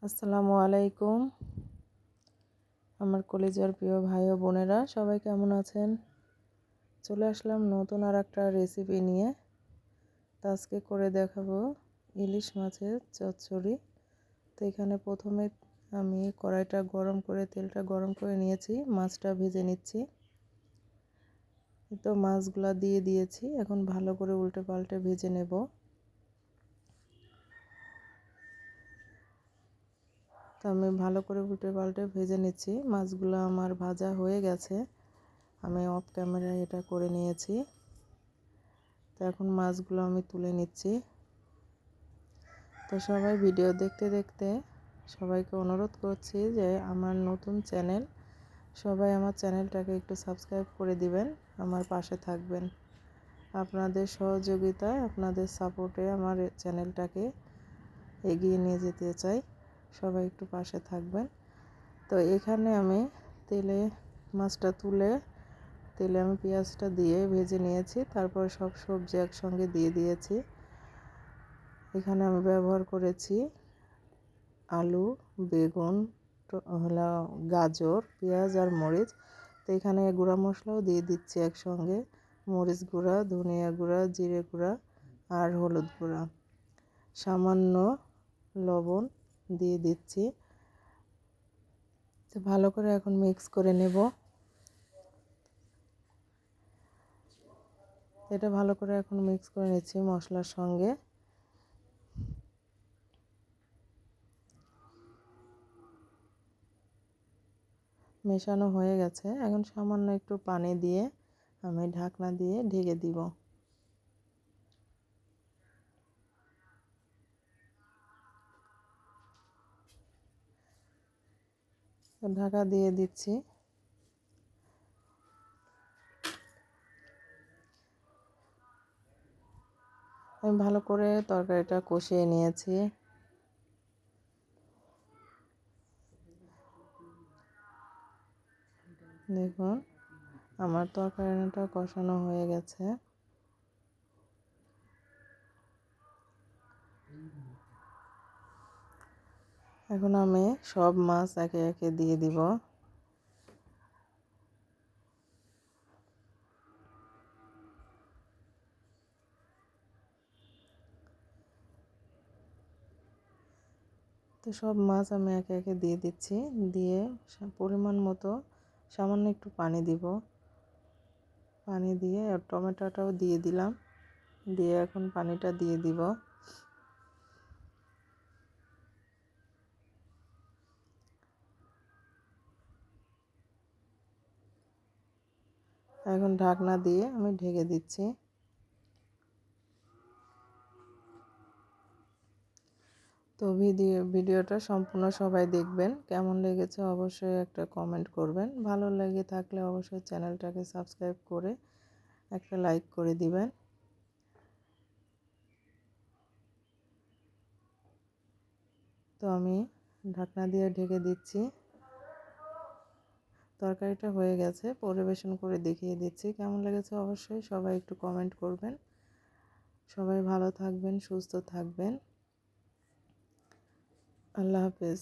আসসালামু আলাইকুম। আমার কলিজার প্রিয় ভাই ও বোনেরা সবাই কেমন আছেন? চলে আসলাম নতুন আর একটা রেসিপি নিয়ে। তো আজকে করে দেখাবো ইলিশ মাছের চচ্চড়ি। তো এখানে প্রথমে আমি কড়াইটা গরম করে তেলটা গরম করে নিয়েছি, মাছটা ভেজে নিচ্ছি। তো মাছগুলা দিয়ে দিয়েছি, এখন ভালো করে উল্টে পাল্টে ভেজে নেব। তো আমি ভালো করে উল্টে পাল্টে ভেজে নিচ্ছি। মাছগুলো আমার ভাজা হয়ে গেছে, আমি অফ ক্যামেরায় এটা করে নিয়েছি। তো এখন মাছগুলো আমি তুলে নিচ্ছি। তো সবাই ভিডিও দেখতে দেখতে সবাইকে অনুরোধ করছি যে আমার নতুন চ্যানেল, সবাই আমার চ্যানেলটাকে একটু সাবস্ক্রাইব করে দিবেন, আমার পাশে থাকবেন। আপনাদের সহযোগিতায়, আপনাদের সাপোর্টে আমার চ্যানেলটাকে এগিয়ে নিয়ে যেতে চাই, সবাই একটু পাশে থাকবেন। তো এখানে আমি তেলে মাছটা তুলে তেলে আমি পেঁয়াজটা দিয়ে ভেজে নিয়েছি, তারপর সব সবজি একসঙ্গে দিয়ে দিয়েছি। এখানে আমি ব্যবহার করেছি আলু, বেগুন, হলো গাজর, পেঁয়াজ আর মরিচ। তো এখানে গুঁড়া মশলাও দিয়ে দিচ্ছি একসঙ্গে, মরিচ গুঁড়া, ধনিয়া গুঁড়া, জিরে গুঁড়া আর হলুদ গুঁড়া, সামান্য লবণ দিয়ে দিচ্ছি। তো ভালো করে এখন মিক্স করে নেব। এটা ভালো করে এখন মিক্স করে নিচ্ছি মশলার সঙ্গে। মেশানো হয়ে গেছে, এখন সামান্য একটু পানি দিয়ে আমি ঢাকনা দিয়ে ঢেকে দিব। ঢাকা দিয়ে দিচ্ছি। আমি ভালো করে তরকারিটা কষিয়ে নিয়েছি। দেখুন আমার তরকারিটা কষানো হয়ে গেছে। এখন আমি সব মাছ একে একে দিয়ে দিব। তো সব মাছ আমি একে একে দিয়ে দিচ্ছি, দিয়ে পরিমাণ মতো সামান্য একটু পানি দিব। পানি দিয়ে টমেটোটাও দিয়ে দিলাম, দিয়ে এখন পানিটা দিয়ে দিব। এখন ঢাকনা দিয়ে আমি ঢেকে দিচ্ছি। তো ভিডিওটা সম্পূর্ণ সবাই দেখবেন, কেমন লেগেছে অবশ্যই একটা কমেন্ট করবেন, ভালো লেগে থাকলে অবশ্যই চ্যানেলটাকে সাবস্ক্রাইব করে একটা লাইক করে দিবেন। তো আমি ঢাকনা দিয়ে ঢেকে দিচ্ছি। তরকারিটা হয়ে গেছে, পরিবেশন করে দেখিয়ে দিচ্ছি। কেমন লেগেছে অবশ্যই সবাই একটু কমেন্ট করবেন। সবাই ভালো থাকবেন, সুস্থ থাকবেন। আল্লাহ হাফেজ।